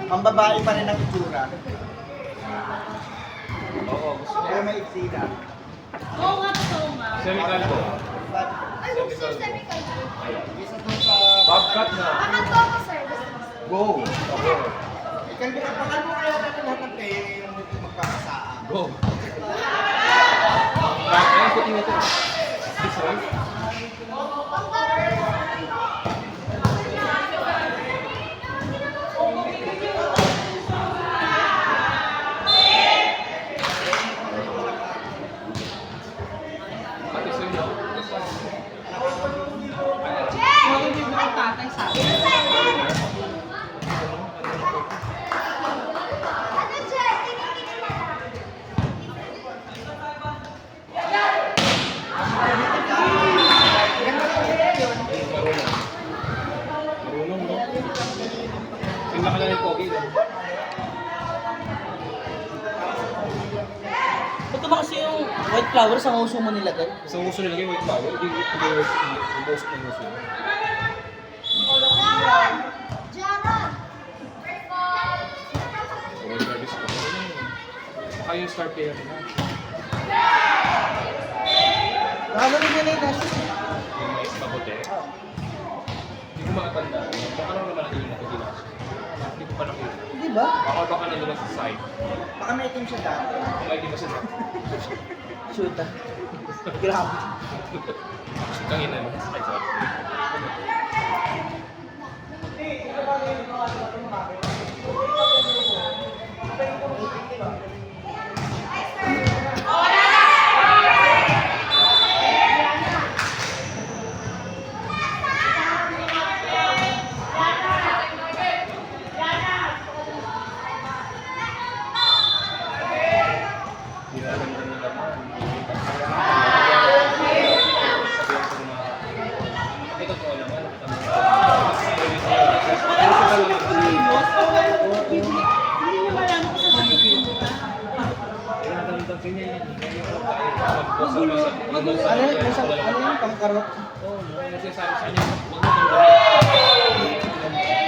Ang babae pa rin ang itsura. Oo, gusto niya. Pero may itsura. Oo nga, totoo nga. Semi-calvo. But, Ay, gusto yung semi-cal. isa doon sa... Bobcat na. Bakit to ako, sir? Go! Oo. Bakal mo kaya natin lahat ng player yung magpapasaan? Go. Ayun, puti nito. This one. Ate, sa'yo. This one. Makinig na ang tatay sa akin. Ano, Jay? Tingin-tingin na lang. Marunong, no? Sila ka lang yung pogi, no? Ba't ba kasi yung white flower sa nguso mo nilagay? Sa uso nilagay white flower, hindi most ng uso. Jaron! Jaron! Or service ko. Baka yung star player na. Nakagaling yan eh, Nash. Yung mais kabote. Hindi ko makatanda. Baka naman naman natin yung nakugilas. Hindi ko pa nakita. Di ba? Baka nandun lang sa side. Baka may itim siya dati. Kung ay di ba siya Shoot ah. Grabe. kangin na. Ay, sorry. Hindi na alam din nila man. Ito to naman. Hindi mo alam kung sa pupunta. Ano yun? Ano yun? Pangkarot?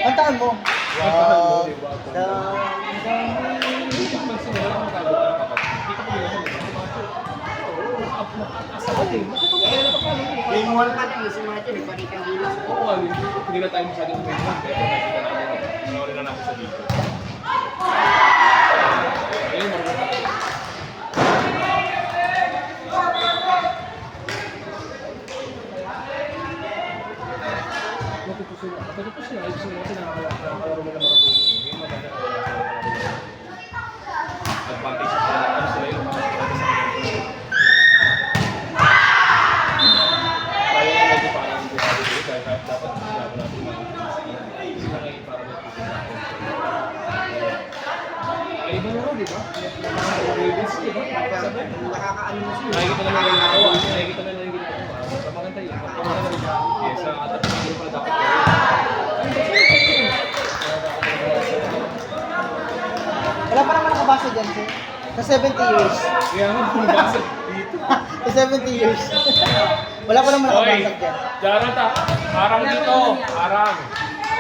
Kantaan mo. Game 1 pa lang, si Martin, nagpalit ang hilas. Hindi na tayo masyadong tumitin, pero nakita natin, panoorin na natin sa dito. Ayun, marunong. Matutusin na, ibig sabihin natin nakakalaro mo na marunong. Hindi maganda na advantage sa kanila. Ano sila yung mga sa kanila. Kaya nga medyo parang hindi tayo dito, kaya dapat sinabi natin na hindi sila kayo parang nagpusin natin. Ay, iba naman, di ba? Mga ravens, di ba? Nakakaano mo siya. Nakikita na lang yung ginagawa. Nakikita na lang yung ginagawa. Sa maganda yun. Yes, sa atat na hindi pala dapat gawin. Wala pa naman nakabasa dyan, sir. Sa 70 years. Kaya nga, bumabasa dito. Sa 70 years. Wala pa naman nakabasa dyan. Jarot ah. Harang dito. Harang.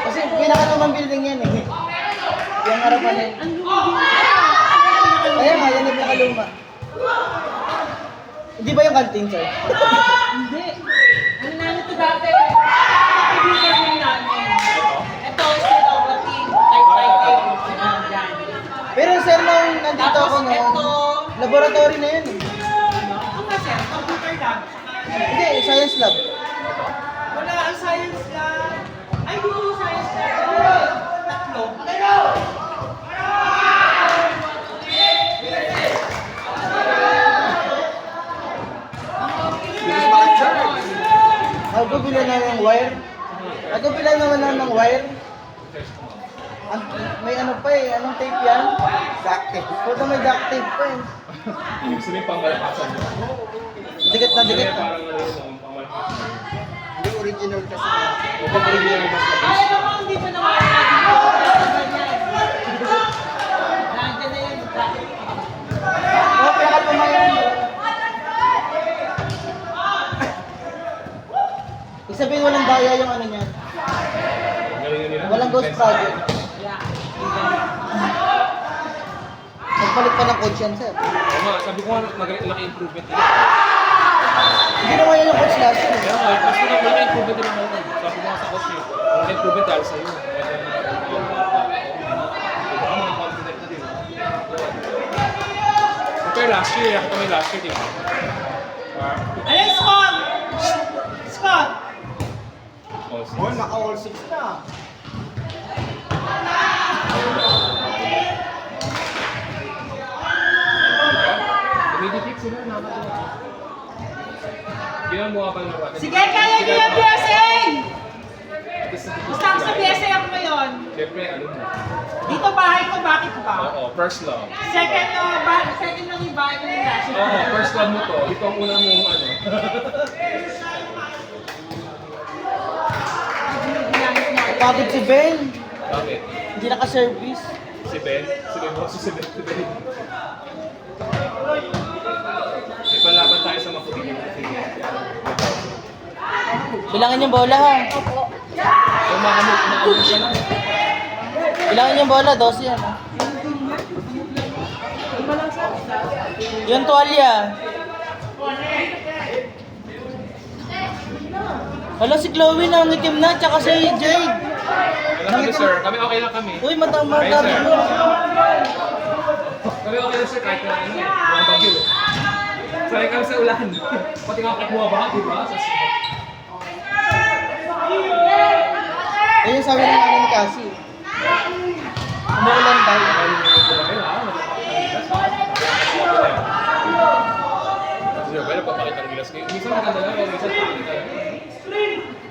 Kasi pinakalumang building yan eh. Yung harapan eh. Ang lumabing Ayan nga, yan yung pinakaluma. Hindi ba yung canteen, sir? Hindi. Ano namin ito dati? Kaibigan din namin. Ito, state of the team. Type. Yan. Pero sir, nung nandito ako noon, Ito. laboratory na yun eh. Ano nga sir? Computer lab. Hindi, science lab. Wala ang science lab. Ay, dito science lab. Tatlo. Ako bila na ng wire. Ako bila naman na ng wire. May ano pa eh, anong tape yan? Duct tape. Puto may duct tape pa eh. Ibig sabihin pang malapasan mo. Dikit na dikit na. Parang ano yun, pang malapasan. Hindi original kasi. O pag original mas Ay, mabilis. ano kung hindi pa naman nandiyan na yun. Oh, pinakatuma yan. Ibig sabihin walang daya yung ano niyan. Galing nila. Walang ghost project. Wala. papalit pa ng coach yan, sir. Oo nga, sabi ko nga, nag-improvement nila. Hindi naman yan yung coach last year. Kaya nga, kasi nag-improvement nila ngayon. Sabi ko nga sa coach eh, nag-improvement dahil sa'yo. Baka mga confident na din. Compare last year, ako kami last year, di ba? Ano yung score? Score! Oh, Oh, naka-all 6 na. Dumidikit sila, nakakatawa. Ginawa mo ka pa ng natin. Sige, kaya niyo yung BSA! Basta ako sa BSA ako ngayon. Siyempre, ano mo? Dito bahay ko, bakit ba? Oo, first love. Second lang yung bahay ko ng national. Oo, first love mo to. Ito ang una mong ano. Pagod si Ben. Bakit? Hindi naka-service. Si Ben? Si Ben mo? Si Ben? Si Ben? May palaban tayo sa maputi. Bilangin yung bola ha. Kung makamot ka lang. Bilangin yung bola, 12 yan ha. Yung tuwalya. Hala si Chloe na ngitim na, tsaka si Jade. Wala kami sir, kami okay lang kami. Uy, matama Okay, ka sir. mo. Kami okay lang sir, kahit na ano, mga bagyo. Sanay kami sa ulan. Pati nga kapag bumabaha, di ba? Ayun yung sabi ng ano ni Cassie. Umuulan tayo. Sir, pero papakita ng gilas kayo. Minsan maganda lang, minsan pangit ka.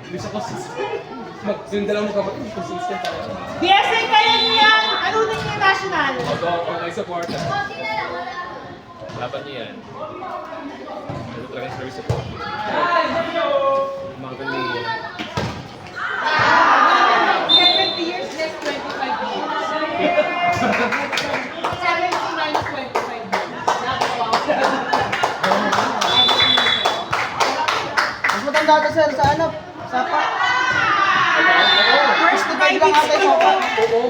Minsan consistent. Yung dalawang magkapatid, consistent tayo. BSA kaya niyo yan! Ano na yung national? Although, kung kayo support, laban niyo yan. Ano talaga service support? Mga ganyan yun. 70 years less 25 years. 70 minus 25 years. Mas matanda ito sir sa ano? Sapa. First, di ba bilang ata yung sapa? Oo.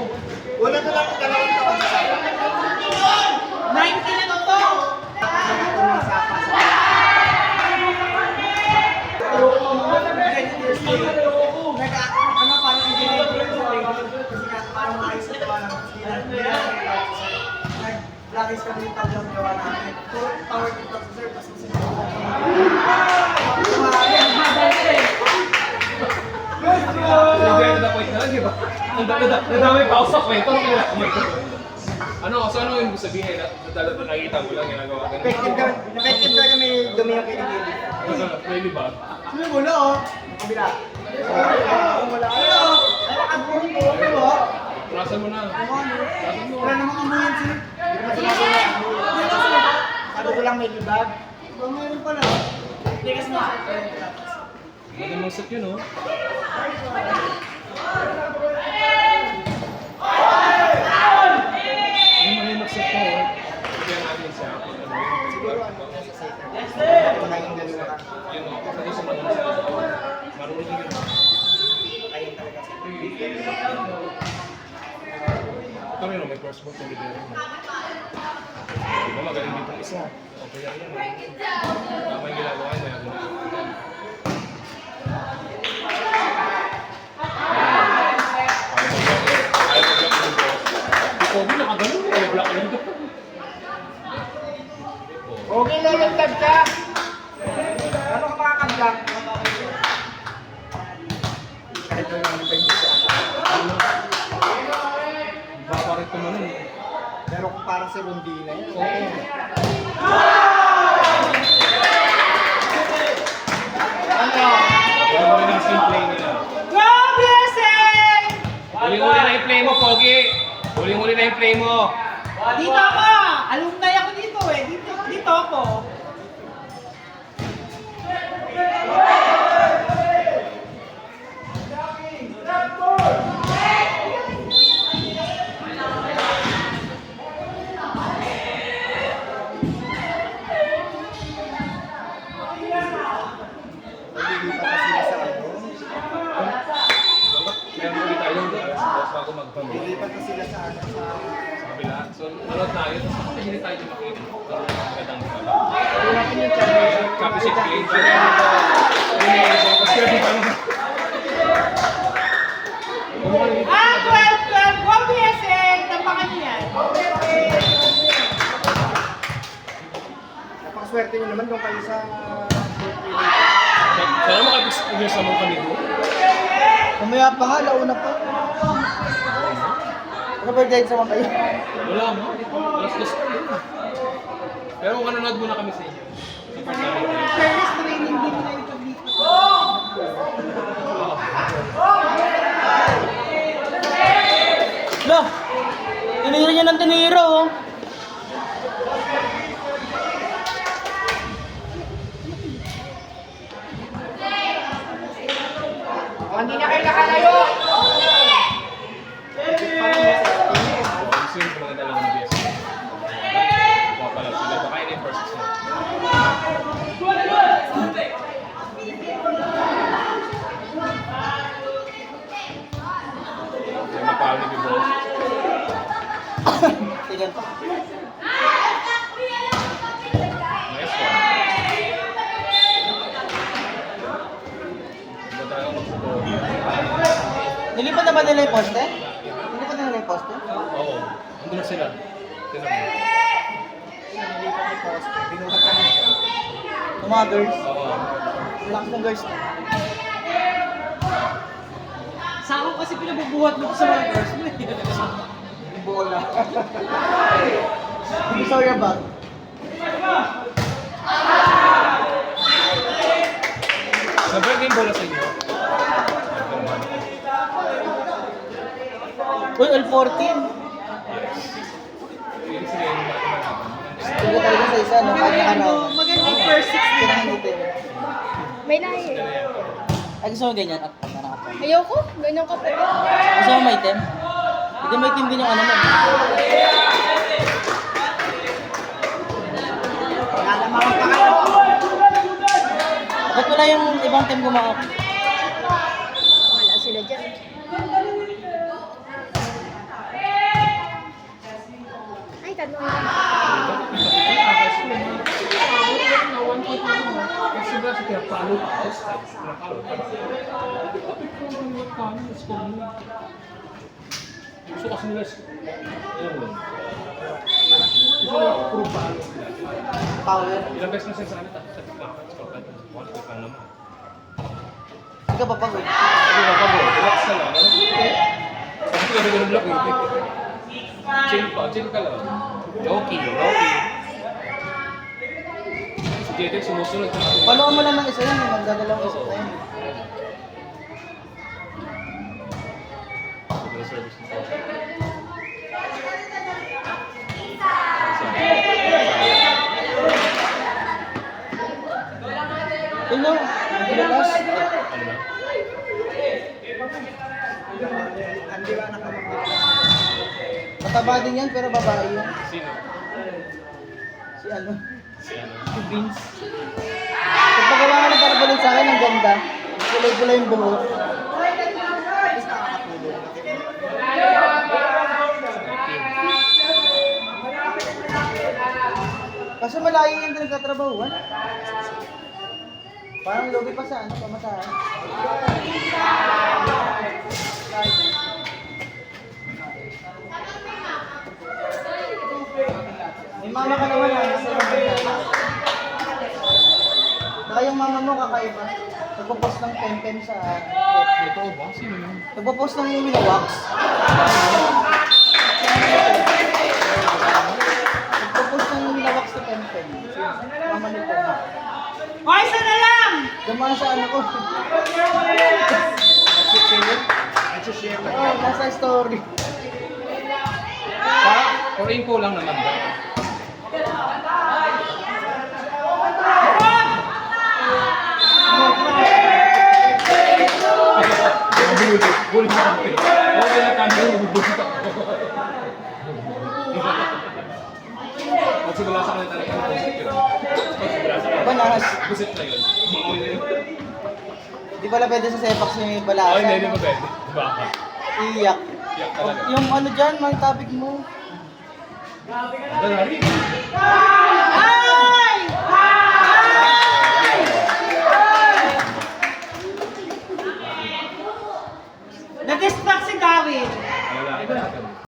Wala na lang ang dalawang taon sa sapa. 90 na to! Ano, parang engineer sa radio. Kasi nga, parang maayos na gawa ng Nag-vloggers kami yung tablang gawa namin. Power TikTok sa sir, kasi Hindi na point na lang, di ba? Nadamay pa ako sa kwento. Ano, so ano yung sabihin na nakikita mo lang ginagawa ka effective daw yung may dumi yung kinikili. Really ba? Sino wala oh? Kabila. Wala. Ano? Nakagulong ko. Ano? Rasan mo na. Rasan mo. Wala namang amuyan sir. Hindi naman sinabi. Sabi ko lang may libag. Mayroon pala. Hindi kasi Ano mong set yun, oh? Yung mga yung mag-set ko, oh. Kaya namin siya. siguro ano nasa second. Ito na yung dalawa. Yun, oh. Kasi sa mga sa marunong yun. Kaya talaga sir. Kami no, may crossbow sa libero. Di ba magaling dito ang isa? Okay lang yan. Tama yung ginagawa niya. Pogi nakaganon, may black lang doon. Okay lang yung tag ka. Ano ka makakablock? Kahit na yung pwede siya. Baka rin tumanon. Pero kung parang si Rondina yun. Oo. Ano? Wala mo rin ang simplay nila. Go BSA! Huling-huli na yung play mo, Pogi! Huling-huli na yung play mo! Dito ako! Alumni ako dito eh. Dito ako. Naglilipat na sila sa ano? Meron ulit tayo doon. Tapos bago mag-pamilya. Naglilipat na sila sa ano? Sa kabila. So, nanood tayo. Tapos hindi tayo makikita. Magandang pala. Hindi natin yung championship. Copy si Kate. Tapos kaya parang... Ah, 12-12. Go PSN. Tapakan niyo yan. Napakaswerte nyo naman kung kayo sa Sana makapag-experience naman kami doon. Mamaya pa nga, launa pa. Ano ba dahil sa mga kayo? Wala mo. Alas-las pa yun. Pero kung nanonood muna kami sa inyo. Sa part namin. Service training din na ito dito. Lo! Tinira niya ng tinira, oh. hindi na kayo nakalayo! Gusto yung maganda lang ng BS. Mga pala sila. Baka yun yung first set. Kasi mapawin yung boss. Tingnan pa. Nice one. Ba't tayo magsubo? Nilipat na ba nila yung poste? Nilipat na nila yung poste? Oo. Ando na sila. Tinan mo. Binuhat kami. Yung mga girls. Oo. Lakas ng girls. Sa ako kasi pinabubuhat mo ko sa mga girls mo. Yung bola. Hindi sorry about. Sabi yung bola sa inyo. Uy, L14. Yung sila yung Hindi talaga sa isa, no? Kahit ano. Magandang first six. Kinangitin. May lahi eh. Ay, gusto mo ganyan? At parang ako. Ayoko, ganyan ka pa. Gusto mo may item? Hindi may item din yung ano mo. Lalamangan pa kayo! Ba't wala yung ibang team gumawa? Wala sila dyan. Ay, tanong lang. Kasi ba sa pinapalo pa ako? Pinapalo pa. Gusto kasi nila yun. Gusto nila puro palo sila. Power. Ilang beses na siya sa amin tapos sa tikla. Scorpion. One quick lang naman. Hindi ka papagod. Hindi na pabo. Relax ka lang. Kasi ka ganun block eh. Chill ka lang. Loki. Si Jete sumusunod sa akin. Paluan mo lang ng isa yun, magdadalawang isa tayo. Service nito. Yun no, bilakas. Ano na? Hindi ba nakamagdala? Mataba din yan, pero babae yun. Sino? Si ano? Si ano? Si Vince. Pagpagawa nga ng parabalin sa akin, ang ganda. Kulay-kulay yung buhok. Kaso malayo yung pinagtatrabahuan. Parang lobby pa sa ano, pamasahan. May mama ka naman ha, nasa ibang bansa. Baka yung mama mo kakaiba. Nagpo-post ng pem-pem sa... Ito ba? Sino yun? Nagpo-post ng winawax. Nagpo-post ng winawax sa pem-pem. Mama ni Pem. O, isa na lang! Dumaan sa ano ko. Nag-share pa. Oh, nasa story. Or info lang naman ba? Bulit na kami. Okay na kami, bubulit ako. Magsimula sa kanila talaga ang concept yun. Magsimula sa kanila. Banas. Busit na yun. Makulit na yun. Di pala pwede sa sepak yung Ay, balasa. hindi, hindi mabende. Baka. Iyak. Iyak talaga. Yung ano dyan, mga topic mo. Dari. Ay! Na-distract si Gawin. Wala.